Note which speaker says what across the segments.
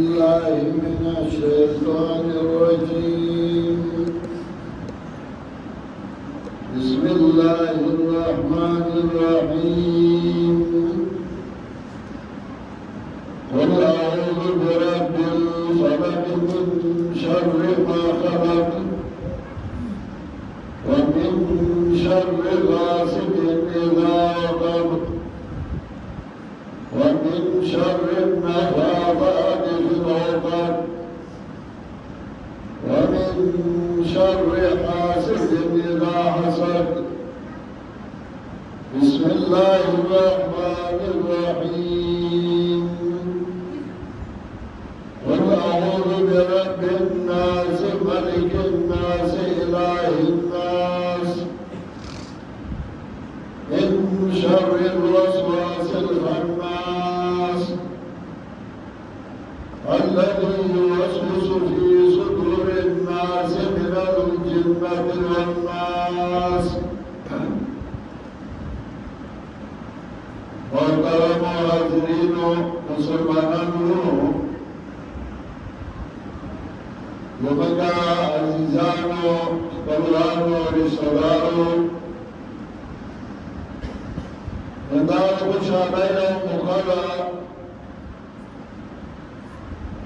Speaker 1: الله من الشيطان الرجيم. بسم الله الرحمن الرحيم. قل أعوذ برب الفلق من شر ما خلق ومن شر غاسق إذا وقب ومن شر النفاثات في العقد ومن شر حاسد إذا حسد. بسم الله الرحمن الرحيم. قل أعوذ برب الناس ملك الناس إله الناس من شر الوسواس الخناس الذي يوسوس في صدور الناس من الجنة والناس. محترم حاضرین مسلمانانو، زموږ عزیزانو، خپلوانو، رشتہ دارو، دا خوشحالۍ او موقع ده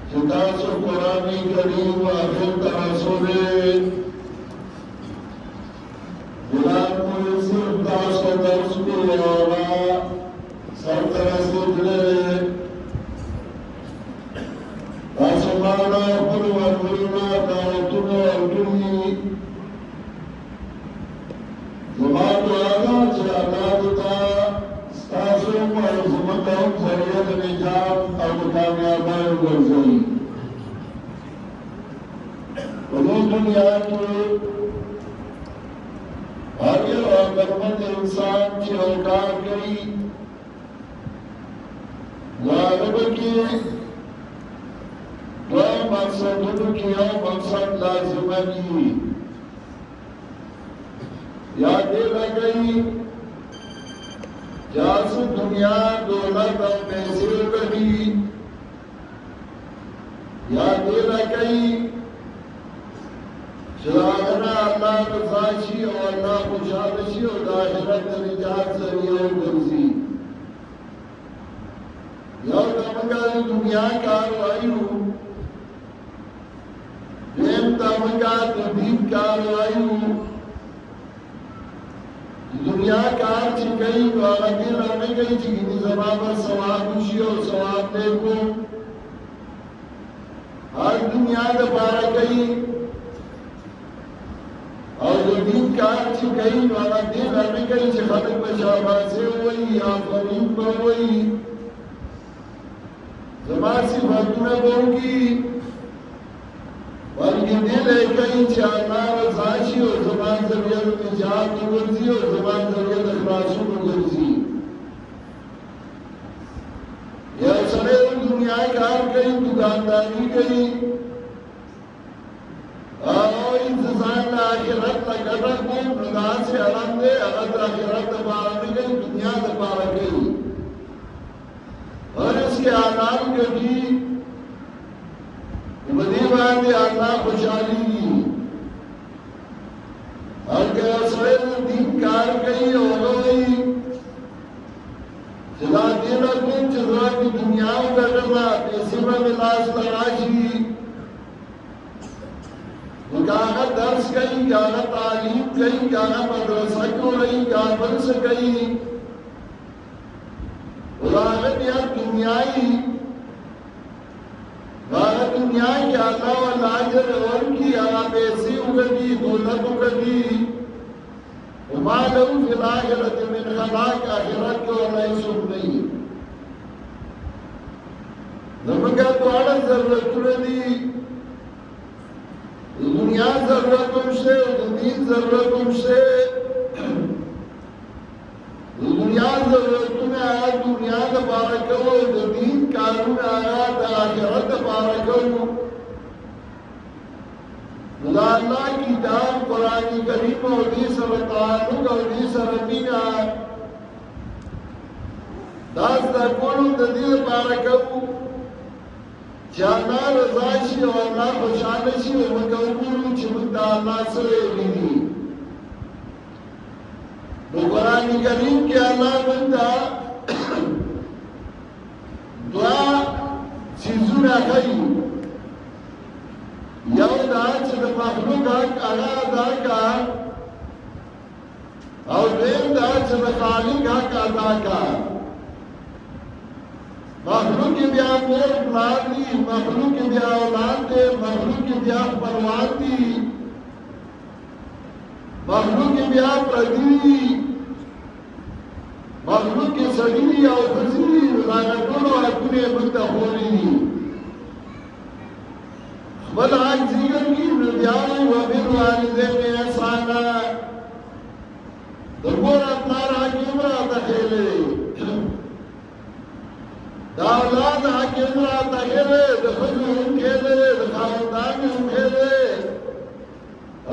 Speaker 1: چې تاسو قرآن کریم آخر ته رسولې. بلال مونږ صرف تاسو درس کوو او سر ته رسېدلی. تاسو مانا خپلو ورکړونه دعوتونه ورکړي. زما دعا ده چې الله دې ته ستاسو او زموږ هم ذریعه د نجات او د کامیابۍ وګرځوي. په دې دنیا کې هر یو عقلمند انسان چې یو کار کوي، نو هغه به کې دوه مقصدونو کې یو مقصد لازمه وي. یا دې لګوي جاسو دنیا دولت او پیسے بڑی، یا دے لکئی چلاغنا اللہ رضاشی اور اللہ خوشحالشی اور داخرت نجات ذریعہ گرزی. یا دمگا دنیا کاروائی ہو، دیم دمگا دین کاروائی ہو. دنیا کار چې کوي نو هغه دې رانه کوي چې دې زما به ثواب وشي او ثواب دې کو. هر دنیا دپاره کوي او د دین کار چې کوي نو هغه دې رانه کوي چې خلک به شاباسي ووایي، آفرین به ووایي، زما صفتونه به وکړي. بلکې دې له کوي چې الله رضا شي او زما ذریعه د نجات وګرځي او زما ذریعه د خلاصون وګرځي. یو سړی دنیا کار کوي، دکانداري کوي او انتظار د آخرت نه ګټه کوي، نو داسې علم دی هغه د آخرت دپاره نه کوي، دنیا دپاره کوي. اور اس کے اعمال ګټي بدی باندې الله خوشحالي وي. اور که سړی دین کار کوي او وایي چې دا دین کوم چې زما د دنیا وګټم، پیسې به مې لاس ته راشي، نو که هغه درس کوي، که هغه تعلیم کوي، که هغه مدرسه جوړوي، که هغه بل څه کوي، نو د هغه نیت دنیایي هغه دنیا کې الله والا اجر ورکړي، هغه پیسې وګټي، دولت وګټي. وما له فی الآخرة من خلاق، آخرت کې ورله هېڅوک نه وي. زموږ دواړه ضرورتونه دي، د دنیا ضرورت هم شته او د دین ضرورت هم شته. د دنیا ضرورتونه هغه دنیا دپاره کوو او د دین کارونه هغه د آخرت دپاره کوو. نو د الله کتاب قرآن کریم او دې سره تعلق او دې سره مینه دا زده کول د دې لپاره کوو چې الله رضا شي او الله خوشحاله شي او موږ وګورو چې موږ د الله سره ویني. نو قرآن کریم کې الله موږ ته دعا چیزونه ښیي. یو دا چې د مخلوق حق هغه ادا کا، او دویم دا چې د خالق حق ادا کا. مخلوق کی بیا مور پلار دی، مخلوق کی بیا اولاد دی، مخلوق کی بیا خپلوان دی، مخلوق کی بیا پردی دی، مخلوق کی سړي او ښځې دي. هغه ټولو حقونه یې موږ ته ښوولي دي. خپل حق ذکر کړي نو بیا وایي وبالوالدین احسانا. د مور پلار حق یې هم راته ښیلی دی، د اولاد حق یې هم راته ښیلی دی، د ښځو هم ښیلی دی، د خاوندانو هم ښیلی دی.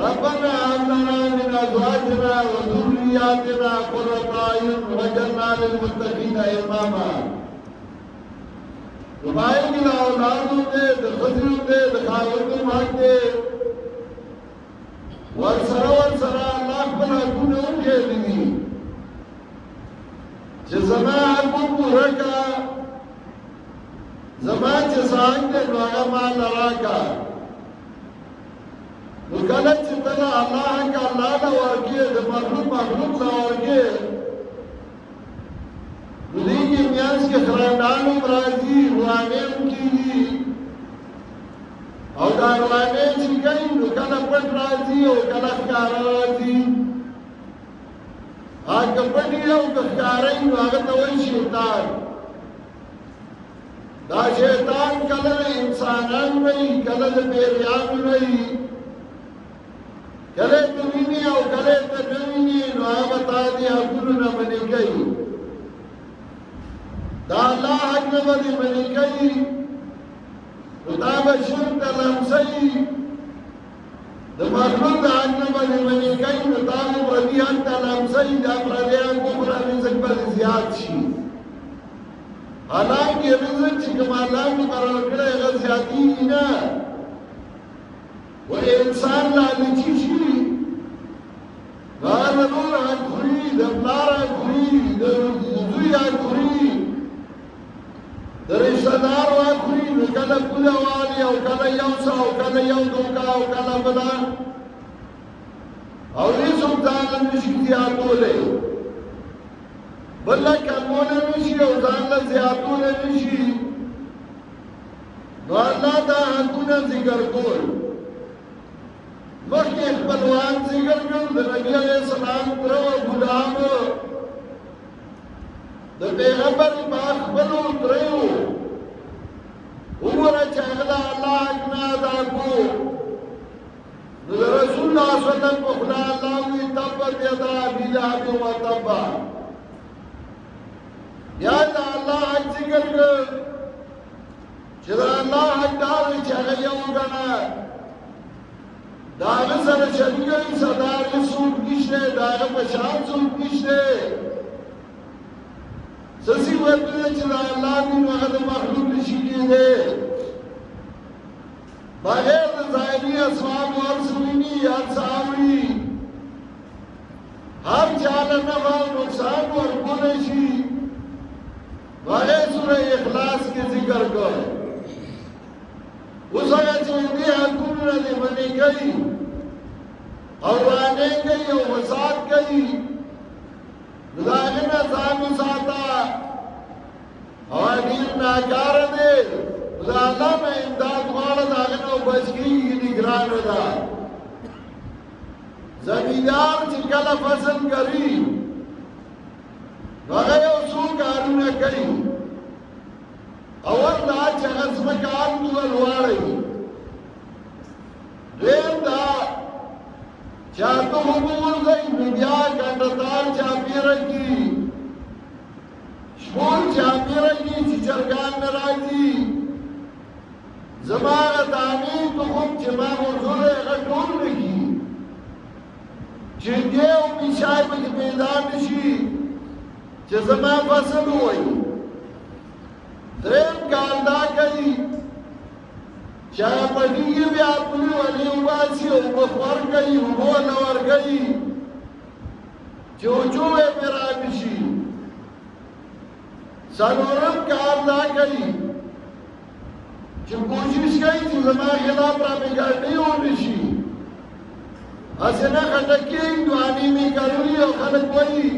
Speaker 1: ربنا هب لنا من ازواجنا وذرياتنا قرة اعين واجعلنا للمتقين اماما. ربائی کی اولادوں دے، د ښځو دے، د خاوندو حق دے. ورسره الله خپل حقونه هم ښیلی دي چې زما حق پوره کړه، زما چې څه حق دی نو هغه ماله راکړه. نو کله چې ته د الله حق الله ته ورکړې، د مخلوق ته ورکړې، نو دې کې میانځ کې خرانډان هم راځي، روانې هم کېږي. او دا روانې چې کوي نو کله پټ راځي او کله ښکاره راځي. هغه پټ او که ښکاره وي نو هغه ته وایي شیطان. دا شیطان کله د انسانان وایي، کله د پیریان وایي، کله ته ویني او کله ته نه ویني. نو هغه به تا دې حقونو نه منې کوي، دا الله حق نه به دې منې کوي. نو دا به شرک ته لمسوي، د مخلوق د حق نه به دې منې کوي. نو دا به پردي حق ته لمسوي، دا پردی حق وخوره، رزق به دې زیات شي. حالانکه رزق چې کوم الله مقرر کړی هغه زیاتېږي نه. و انسان لالچي شي، هغه د نور حق خوري، د پلار حق خوري، د زوی حق خوري، د رشته دار حق خوري. نو کله پوله والي او کله یو څه او کله یو دوکه او کله بله، او هېڅوک ځان له نشي زیاتولی، بل له کمولی نشي او ځان له زیاتولی نشي. نو الله دا حقونه ذکر کول. مخکې خپلوان ذکر کړل، د نبي علیه السلام تره او ګلاب، د پیغمبر پاک خپلو ترهیو. وګوره چې هغه د الله حق نه ادا کړو، نو د رسول الله صلی الله علیه وسلم په خدا الله وایي تبت یدا ابي لهب وتب. بیا د الله حق ذکر کړ چې د الله حق دا دی چې هغه یې وګڼه، د هغه سره شریک نشته، د هغه څوک نشته، د هغه په شان څوک نشته. څه صفت دی چې د الله وي نو هغه د مخلوق نشي کېدی. بغیر د ظاهري اسبابو هر څه ویني، هر څه اوري، هر چا له نفع او نقصان ورکولی شي. هغه سوره اخلاص کې ذکر کړ. اوس هغه چې دې حقونه دې منې کوي او روانې کوي او فساد کوي، نو د هغې نه ځان وساته. او ډېر ناکاره دی، نو د الله نه امداد غواړه، د هغې نه بچ کېږي دي ګرانه ده. زمیندار چې کله فصل کوي نو هغه یو څو کارونه کوي. اول دا چې هغه ځمکه الو لواړوي، دویم دا چې هغه وګورځوي نو بیا ګنډهدار چاپېره کړي، شپون چاپېره کړي چې چرګان نه راځي. زما هغه دانې تخم چې ما غورځولی هغه ټول نه کړي، چنګې او پیشای پکې پیدا نه شي چې زما فصل ووایي. دریم کار دا کوي چا پټیږي بیا پولی ولې وباسي او بخور کوي اوبه نه ورکوي چې وجوه پې رانشي څلورم کار دا کوي چې کوشش کوي چې زما خلاف پراپګانډې ونه شي هسې نه خټکي هندوانې مې کرلي او خلک وایي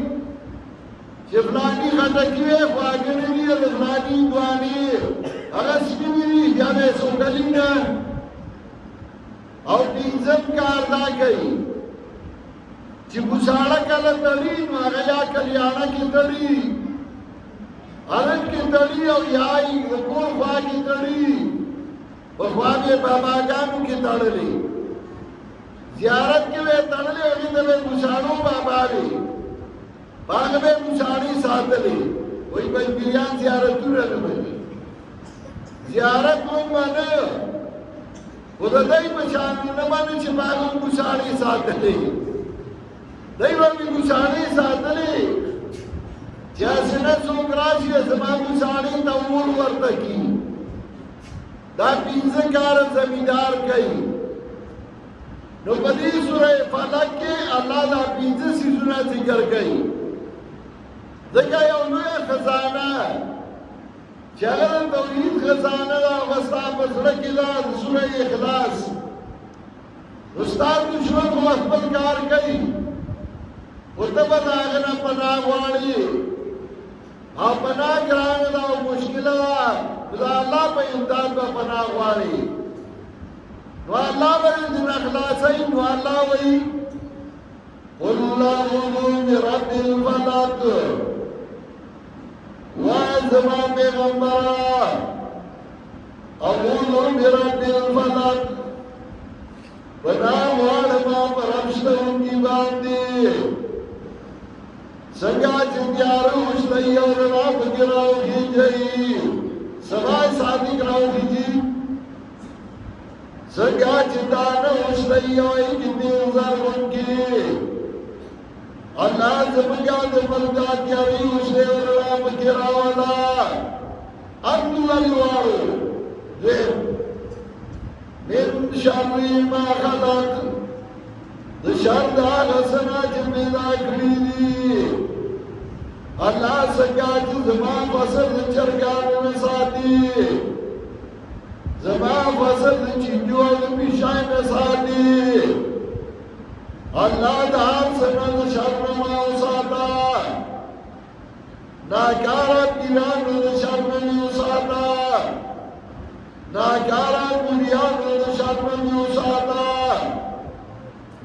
Speaker 1: چې فلاني خټکي وې خواږه نه دي د فلاني هندوانې هغه سپینې دي بیا به یې سوکلي نه او پنځم کار دا کوي چې ګوساړه کله تړي نو هغه یا کلیاڼه کې تړي هلک کې تړي او یا یې د کور خوا کې تړي په خوا به باباګانو کې تړلي زیارت کې وې تړلې هغې ته به ګوساړو بابا وي په هغه به ګوساړې ساتلې وایي بندګیان زیارتونه نه مني زیارت مونږ منه خو د دی په شان نه منه چې په هغه ګوساړې ساتلې دی به مې ګوساړې ساتلې چې هسې نه څوک راشي زما ګوساړې ته اور ورته کي دا پنځه کاره زمیندار کوي نو په دې سوره فلق کې الله دا پنځه څیزونه ذکر کوي ځکه یو لویه خزانه چې هغه د توحید خزانه ده هغه ستا په زړه کې ده د سوره اخلاص نو ستا دشمن خو خپل کار کوي خو ته به د هغه نه پناه غواړې او پناه ګرانه ده او مشکله ده نو د الله په امداد به پناه غواړې نو الله به دې اخلاصوي نو الله وایي قل اعوذ برب الفلق وایي زما پیغمبره اعوذ برب الفلق پناه غواړم په رب شتونکي باندې څنګه چې تیاره وشلئ او رڼا پکې راوخېږئ سبا صادق راوخېږي څنګه چې دانه وشلئ او کتنې زرغونکي الله زموږ د ملګا تیارې وشلې او رڼا پکې راوله عبدالله واړو من شر ما خلق د شر د هغه څه نه چې پیدا کړي دي الله څنګه چې زما فصل د چرګانو نه ساتي زما فصل د چینجو او د پیشای نه ساتي الله د هر څه نه د شر نه ما وساته ناکاره پیرانو د شر نه مې وساته ناکاره مولیانو د شر نه مې وساته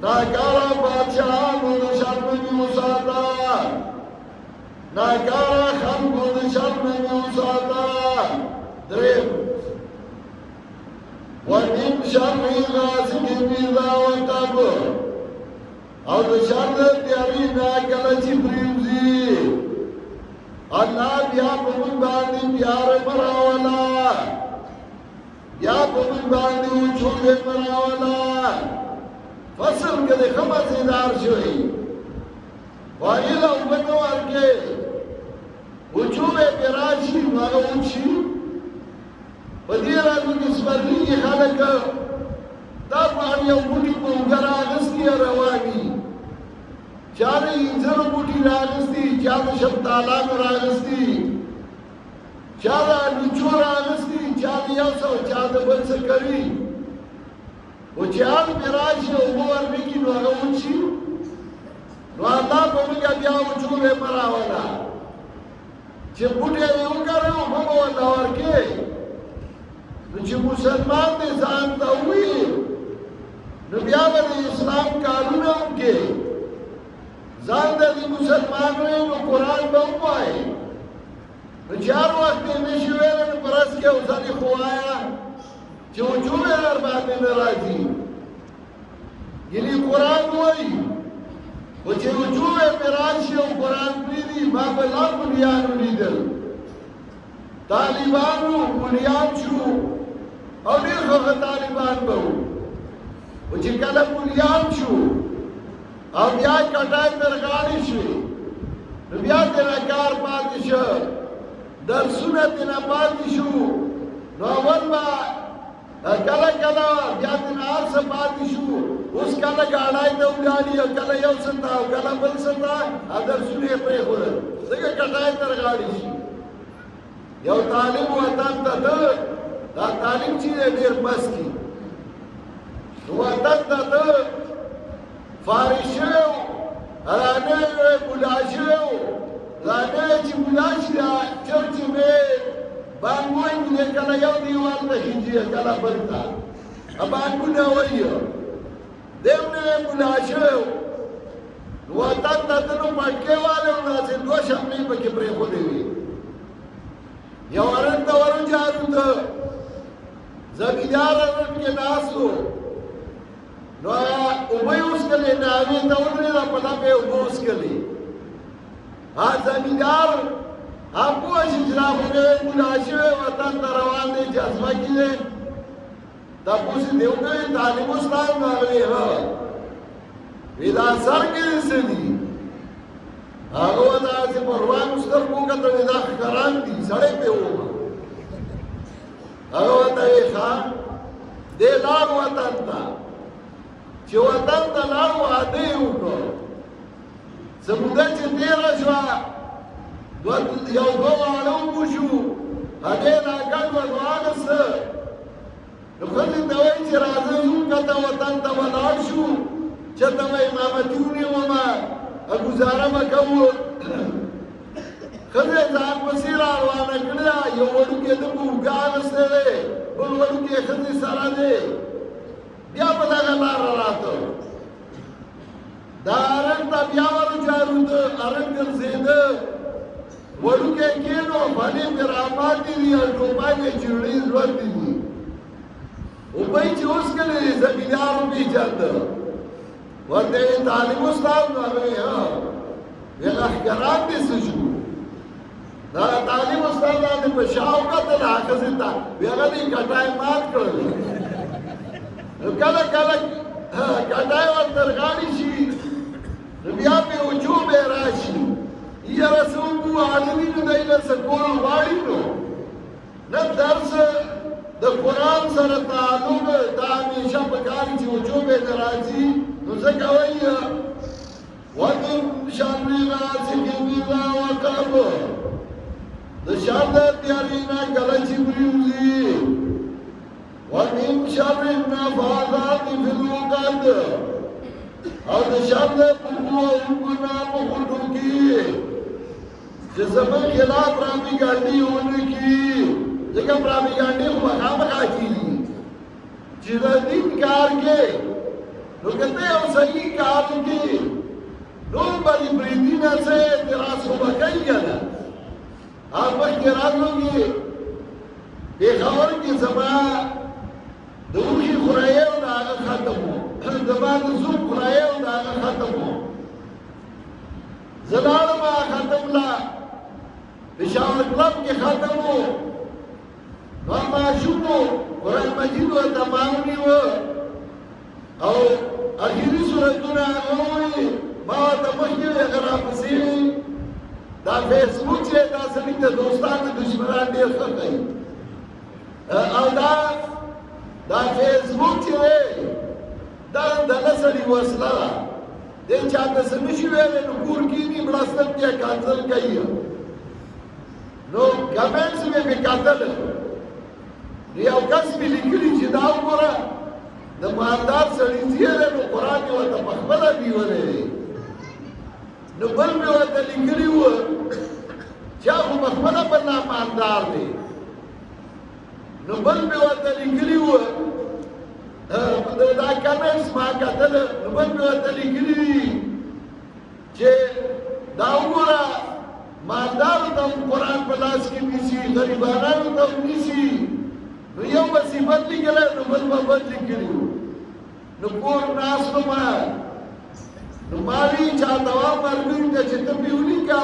Speaker 1: ناکاره بادشاهانو د شر نه مې وساته ناکاره خلکو د شر نه مې وساته درېیم ومن شر غاسق اذا وقب او د شر د تیارې نه کله چې پرېوځي الله بیا په موږ باندې تیاره مه راوله بیا په موږ باندې وچوبې مه راوله فصل کې د ښه مزېدار شوی وایي له اوبه نه ورکې وچوبې پرې راشي نو هغه وچي په دې راځو کې سپرلي خلک دا پاڼې یو بوټي په اوږه راغستي رواني چا د انځرو بوټي راغستي چا د شفتالانو راغستي چا د الوچو راغستي چا د یو څه چا د بل څه کوي و چې هغه پرې راشي اوبه ورنکړي نو هغه وچي نو الله په موږ بیا وچوبې مه راوله چې بوټی یې وکرې اوبه به ورته ورکې نو چې مسلمان دې ځان ته ووایي نو بیا به د اسلام کارونه وکړي ځان ته دې مسلمان وایي نو قرآن به ووایي نو چې هر وخت یې نه شي ویلی نو په ورځ کې یو ځل یې خو وایه چې وجوبې در باندې نه راځي یعنې قرآن وایي خو چې وجوبې پرې راشي او قرآن پرېږدي ما به لا مولیانو لیدل طالبانو مولیان شو او ډېر ښه طالبان به وو خو چې کله مولیان شو او بیا کټای تر غاړې شوې نو بیا ترې کار پاتې شو درسونه ترې نه پاتې شو نو اول به کله کله بیا د نهار څه پاتې شو اوس کله ګاډی ته ولاړي کله یو څه ته او کله بل څه ته درسونه یې پرېښودل ځکه کټای ته رغاړي شي یو طالب وطن ته ده دا تعلیم چې دی ډېر بس کي وطن ته ده فارغ شوی رانه یې بوډا شوی رانه چې بوډا شي چرچې مې بانګوی مې کله یو دیوال ته خېږي کله بل ته بانګونه وایي دیم نه بوډا شوی وطن ته ده نو پټکې والی و داسې دوه شملې پکې پرېښودې وي یو ارن ته ورجارو ته زمیندار ارن کې ناست و نو اوبه یې وڅښلې ناوې ته ودرېده په لپې یې اوبه وڅښلې زمیندار هم پوه شي چې دا خو نوی بوډا شوی وطن ته روان دی جذبه کې دی تپوس یې دې وکړې تعلیم استاد نو هغه وی دا سر کې دې څه دي هغه داسې په روانو سترګو کتل دا ښکاران دي سړی پې ومه هغه ورته وی ښه دې لاړ وطن ته چې وطن ته لاړ واده یې وکړ څه موده چې تېره شوه یو دوه واړه وموشو هغې راګډ ور واغسته نو ښځې ته وایي چې راځه ځو کته وطن ته به لاړ شو چېرته به امامتي ونیومه گزاره به کوو ښځې ځان پسې را روانه کړې ده یو وړوکی ده په اوږه اخیستی دی بل وړوکی ښځې سره دی بیا په دغه لاره راته دا ارن ته بیا ورجارو ته ارن ګرځېده وړوکی کېنو فلې پې راماتې دي او ټوپک یې چړې ژوندې دي اوبه یې چې وڅښلې دي زمیندار وپېژانده ورته یې تعلیم استاد نو هغه وی هغه ښکاران دې څه شو دا تعلیم استاد باندې په شا وکتل هغه ښځې ته وی هغه دې کټای مات کړل کله کله کټای ورته رغاړي شي نو بیا پې وجوبې راشي یاره څه وکړو عالمي نو دی له څه کول غواړي نو نه درس د قرآن سره تعلق دا همیشه په کار چې وجوبې ته راځي نو ځکه وایي وَمِن شَرِّ غَاسِقٍ إِذَا وَقَبَ د شر د تیارې نه کله چې پرېوځي وَمِن شَرِّ النَّفَاثَاتِ فِي الْعُقَدِ او د شر د پوکو او ګنا په خوټو کې چې زموږ خلاف پراپیګانډي ونه کي ځکه پراپیګانډي خو مخامخ کېږي چې د دین کار کې نو کته یو صحیح کار کې نو باندې پریدي نه څه اعتراض وکړي کنه هغه اعتراض وکړي په خبر کې زما دوی خورایو دا ختمو زما د زو خورایو دا ختمو زلال ما ختم لا پېښور کلب کې ختمو نو ما شومو قرآن مجید و تمام نیو او اخیری صورتونه هغه ما ته مخکې هغه راپسې دا فیسبوک چې دا سړي ته دوستان دشمنان ډېر ښه کوي او دا فیسبوک چې دا دغه سړي وسله ده دې چاته څه نشي ویلی نو کور کېني مړسته بیا کانسل کوي نو کمنټس مې مې کتل نو یو کس مې لیکلي چې دا وګوره د مالدار سړي زیری نو قرآن یې ورته پخپله نیولی دی نو بل مې ورته لیکلي وه چې هغه پخپله بل مالدار دی نو بل مې ورته لیکلي وه دا کمنټس ما کتل نو بل مې ورته لیکلي دي چې دا وګوره مالدارو ته هم قرآن په لاس کې نیسي غریبانانو ته هم نیسي نو یو مصیبت لیکلی نو بل به بد لیکلي وو نو کور ناستو ما نو ما وی چاته وام ملګري ته چې ته مې ولیکه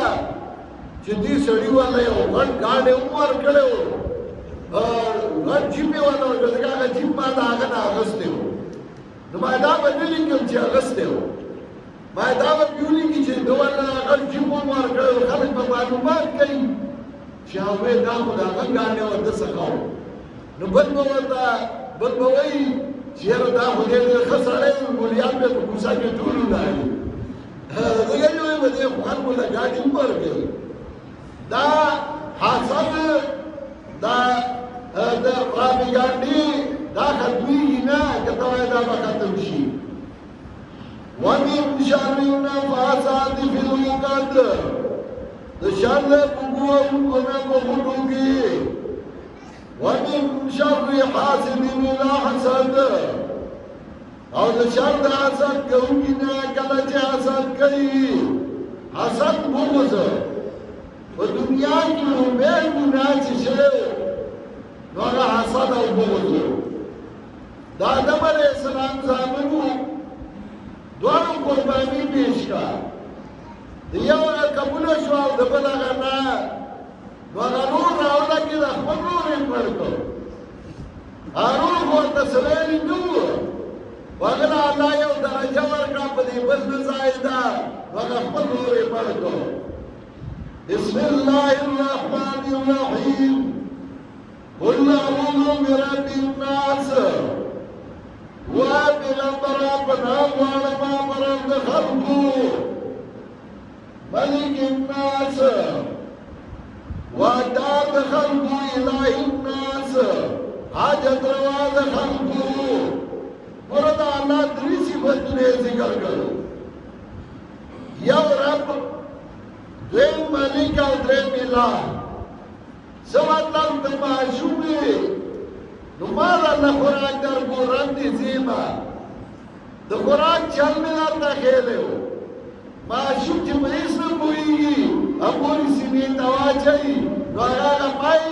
Speaker 1: چې دې سړي والا یو غټ ګاډ یې هم ورکړی و غټ جیپ یې والا ورکړی ځکه هغه جیپ ما د هغه نه اخیستی و نو ما دا به نه لیکم چې اخیستی و ما دا به مې ولیکي چې ده والا غټ جیپ هم ورکړی و خلک به معلومات کوي چې هغوی دا خو د هغه ګاډ یې ورته څخه و نو بل به ورته بل به وایي چې یاره دا خو ډېر ښه سړی و ګولیان بیا په کوڅه کې ټول ولاړ ځکه چې وایي به دې خو خلکو له ګاډي هم ورکوي دا حاصل دا د پراپیګانډي دا ختمېږي نه که ته وایې دا به ختم شي ومن شر النفاثات في العقد د شر بوګو نه کوټو کې ومن شر حاسد اذا حسد او د شر د حسد کوي نه کله چې حسد کوي حسد بغض په دنیا کې لومړی ګناه چې شوی نو هغه حسد او بغض د آدم علیه السلام زامنو دواړو قرباني پیش کړه د یو هغه قبوله شوه او د بل هغه نه نو هغه لور راولګېد خپل لور یې مړ کړ هارون خو ورته څه ویلي نه وو هغه له الله یو درجه ورکړه په دې بل نه ځای ده نو هغه خپل لور یې مړ کړ بسم الله الرحمن الرحیم قل اعوذ برب الناس وبالامر پناه غواړم پرم د خلقو ملک الناس وادار د خلقو الهی الناس حاجت روا د خلقو ورته الله درې صفاتونه ذکر کړو یو رب دویم ملک او دریم اله څه مطلب د معشوق نو مال الله خوراک در کو رند زیما د خوراک چل میں درته خېلو معشوق چې په هیڅ نه پوهېږي هغوی سینې ته واچوي نو هغه پای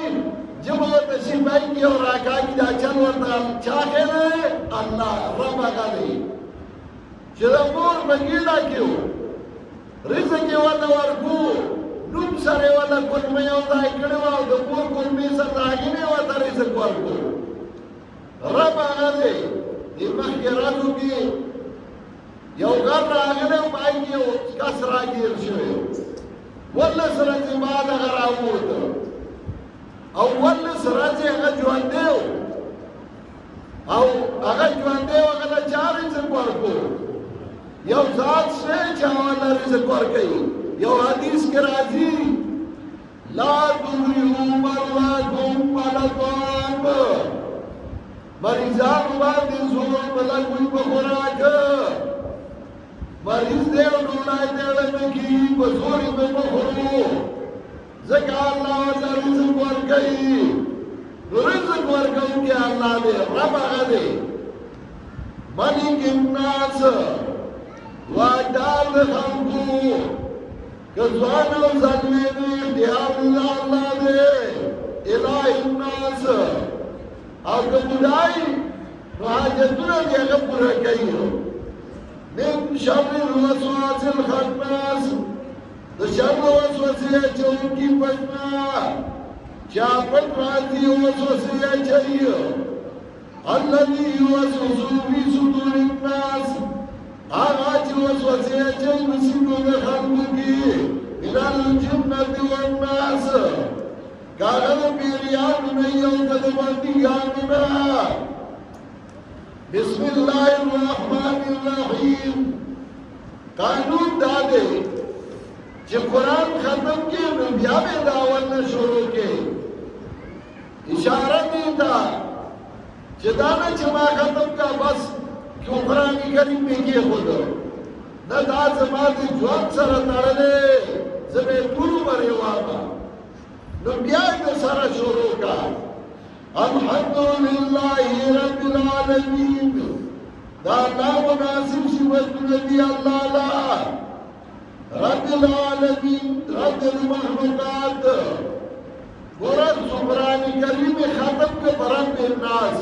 Speaker 1: ژبه ورته شیبایي او راکاږي دا چل ورته چا خېلی الله رب هغه دی چې د مور په ګېډه کې و رزق یې ورته ورکو نوم سره یې ورته کولمه یو ځای کړې وه او د مور کولمې سره د هغې نه یې ورته رزق ورکو رب هغه دی دې مخکې ورځو کې یو غر راغلی او په هغې کې یو کس راګیر شوی ولس ورځې بعد هغه راووته او ولس ورځې هغه ژوندی و او هغه ژوندی و هغه له چا رزق ورکو یو ذات شته چې هغه له رزق ورکوي یو حدیث کې راځي لا تغروا مرضاکم ولا طعام مریضان باندې زور ملګوي په خوراک مریض دی او ډوډۍ دی ولنه کېږي په زور یې به وخورو ځکه الله ورته رزق ورکوي نو رزق ورکوونکی الله دی رب هغه دی ملک الناس واجدار د خلقو که ځوان او زلمی دی اختیار د الله دی الهی الناس او که بډای نو حاجتونه دې هغه پوره کوي من شر الوسواس الخناس د شر وسوسې اچوونکي پټ نه چا پټ راځي وسوسې اچوي الذي يوسوس في صدور الناس هغه چې وسوسې اچوي په سینو د خلکو کې من الجنة والناس کاغذ پیریانو نه یو که د بندیانو نه بسم الله الرحمن الرحیم قانون دا دی چې قرآن ختم کې نو بیا به داول نه شروع کې اشاره دی ته چې دا نه چې ما ختم کا بس که قرآن کریم مې کېښود نه دا زما د ژوند سره تړلی زه به یې ټول عمر یې واما نو بیا یې سره شروع کا الحمدلله رب العالمین دا الله مناسب صفتونه دي الله لا رب العالمین رب المخلوقات قرآن قرآن کریم ختم کے برب الناس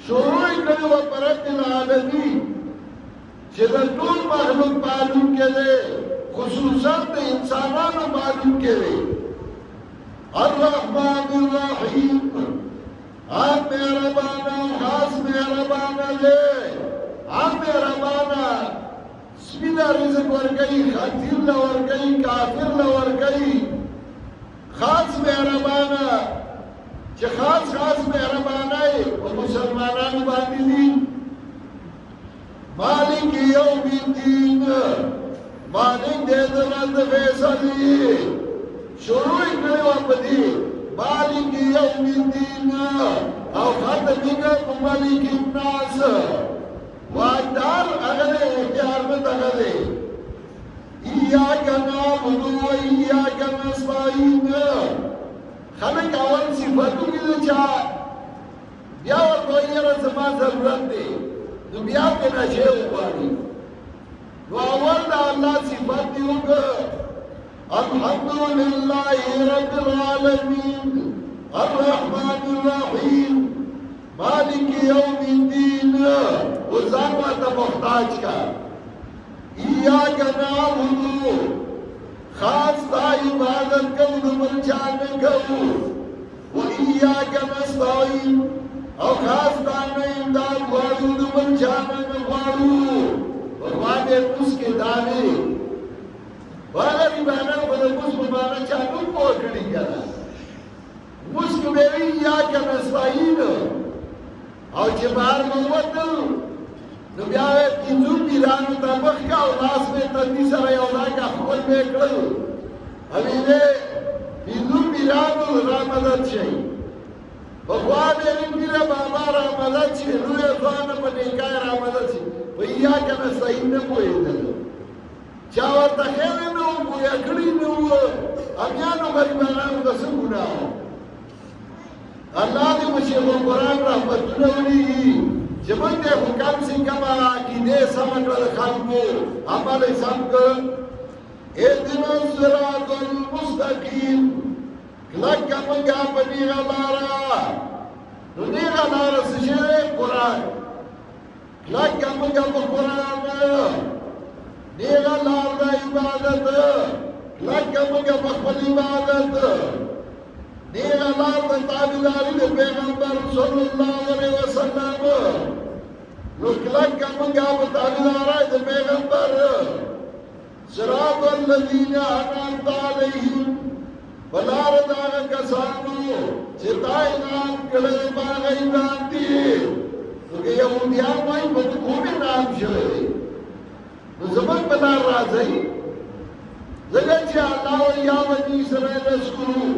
Speaker 1: شروع کړي و برب العالمین چې د ټول مخلوق معلوم کړي خصوصا د انسانانو معلوم کړي الرحمن الرحیم آپ مہربانا خاص مہربانا لے آپ مہربانا سپینا رزق ورگئی خطیر لورگئی کافر لورگئی خاص مہربانا چې خاص مهربانه په مسلمانانو باندې دي. مالک یوم الدین، مالک دې د ورځې فیصلې شروع یې کړې وه په دې مالک یوم الدین او ختم یې کړ په مالک الناس. واجدار هغه دی، اختیار نه دغه دی. ایاک نعبد و ایاک نستعین. خلک اول صفتو کې د چا بیا ورته وایي یاره زما ضرورت دی، نو بیا پرې نشی وغواړي. نو اول د الله صفت دی وکړه الحمدلله رب العالمین الرحمن الرحیم مالک یوم الدین. او ځان ورته محتاج کا. ایاک نعبدو، خاص تا عبادت کوو د بل چا نه کوو. و ایاک نستعین، او خاص تا نه امداد غواړو د بل چا نه غواړو. بھگوان دې اوس کې دا دی غریبانو په د اوس په معنا چا نه پوه کړي کنه. اوس کې به وي ایاک نستعین او چې بهر مو ووتل نو بیا یې پنځو پیرانو ته مخ کا او لاس مې تندي سره یو ځای کا خپل مې کړل. هغې پنځو پیرانو را مدد شئ. بھگوان یې پیره بابا را مدد شي، لویه ځوانه په نیکۍ را مدد شي. په ایاک نستعین نه پوهېدل، چا ورته خیر نه و پوهه کړي نه وه. امیانو غریبانانو ته څه ګناه وه. الله دې په شیخ القرآن رحمتونه ولیږي چې موږ ته خو کم سي کمه عقیدې سمه کړه د خلکو، عمل یې سم کړ. اهدنا الصراط المستقیم، کلک که موږه په نیغه لاره. نو نیغه لاره څه شی دی؟ قرآن. کلک که موږه په قرآن، نیغه لار د عبادت. کلک که موږه په خپل عبادت، نیغه لار د تابعداري د پیغمبر صلی الله علیه وسلم. نو کلک که موږه په تابعدارۍ د پیغمبر. صراط الذین انعمت علیهم، په لاره د هغه کسانو چې تا انعام کړی په هغوی باندې. نو که یهودیان وایي په ده کوم انعام شوی دی، نو زموږ په لار راځئ. ځکه چې الله وایي یا بني اسرائیل اذکروا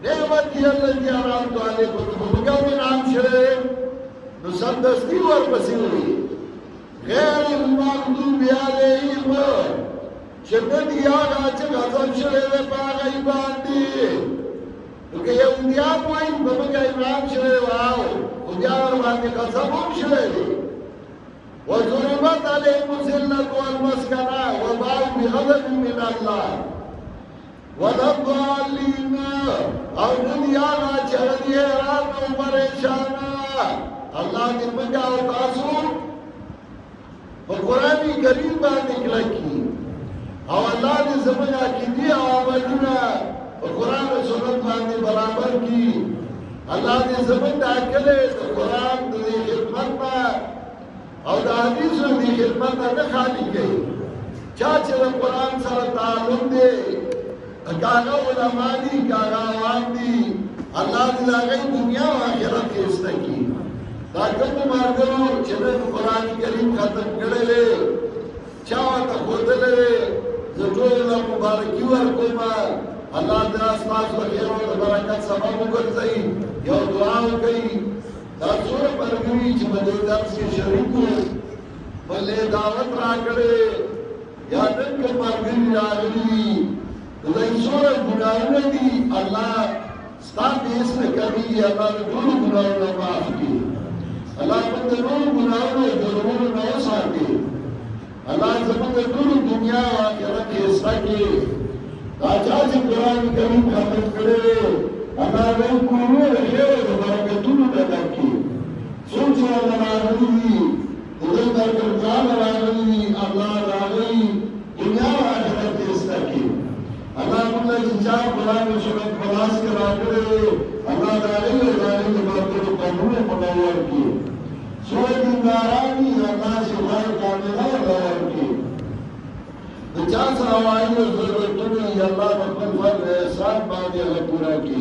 Speaker 1: نعمتي التي انعمت علیکم، په موږ هم انعام شوی. نو سمدستي ورپسې وایي غیر المغضوب علیهم، چې نه دي هغه چې غضب شوی دی په هغوی باندې. نو که یهودیان وایي په موږ انعام شوی واو، خو بیا ورباندې غضب هم شوی دی. وضربت علیهم الذلة والمسکنة وباءوا بغضب من الله والضالین. او نه دي هغه چې هغه دي حیران او پریشانه. الله دې موږ او تاسو په قرآن کریم باندې کلک کړي، او الله دې زموږ عقیدې او عملونه په قرآن او سنت باندې برابر کړي. الله دې زموږ د عقلې د قرآن د خدمت نه او د حدیثو د خدمت نه خالي کوي. چا چې د قرآن سره تعلق دی، که هغه علما دي که هغه عوام دي، الله دې د هغوی دنیا او آخرت ښایسته کړي. دا کومو ملګرو چې نن قرآن کریم ختم کړی دی، چا ورته ښودلی دی، زه ټولو ته مبارکي ورکوم. الله دې ستاسو د خیر او د برکت سبب وګرځوي. یو دعا وکړئ. دا څومره ملګري چې په دې درس کې شریک وو، بلې دعوت راکړې، یا نن کوم ملګري راغلي دي، د دوی څومره ګناهونه دي، الله ستا په هېڅ نه کمېږي. الله د ټولو ګناهونه معاف کړي. الله موږ د ټولو ګناهونو او جرمونو نه وساتي. الله زموږ د ټولو دنیا او آخرت ښایسته کړي. دا چا چې قرآن کریم ختم کړی، الله دې کورونه د خیر او د برکتونو ډک کړي. څوک چې هغه راغلي دي، د دوی درګرځان راغلي دي، الله راغلي دنیا او آخرت ښایسته کړي. الله موږ چې چا قرآن او سنت په لاس کې راکړی، الله د هغوی او د هغوی د باطلو قومونه منور کړي. څوک دینداران دي، الله شفای کامله ورته ورکړي. د چا سره وایي ضرورتونه یې الله په خپل فضل احسان باندې هغه پوره کړي.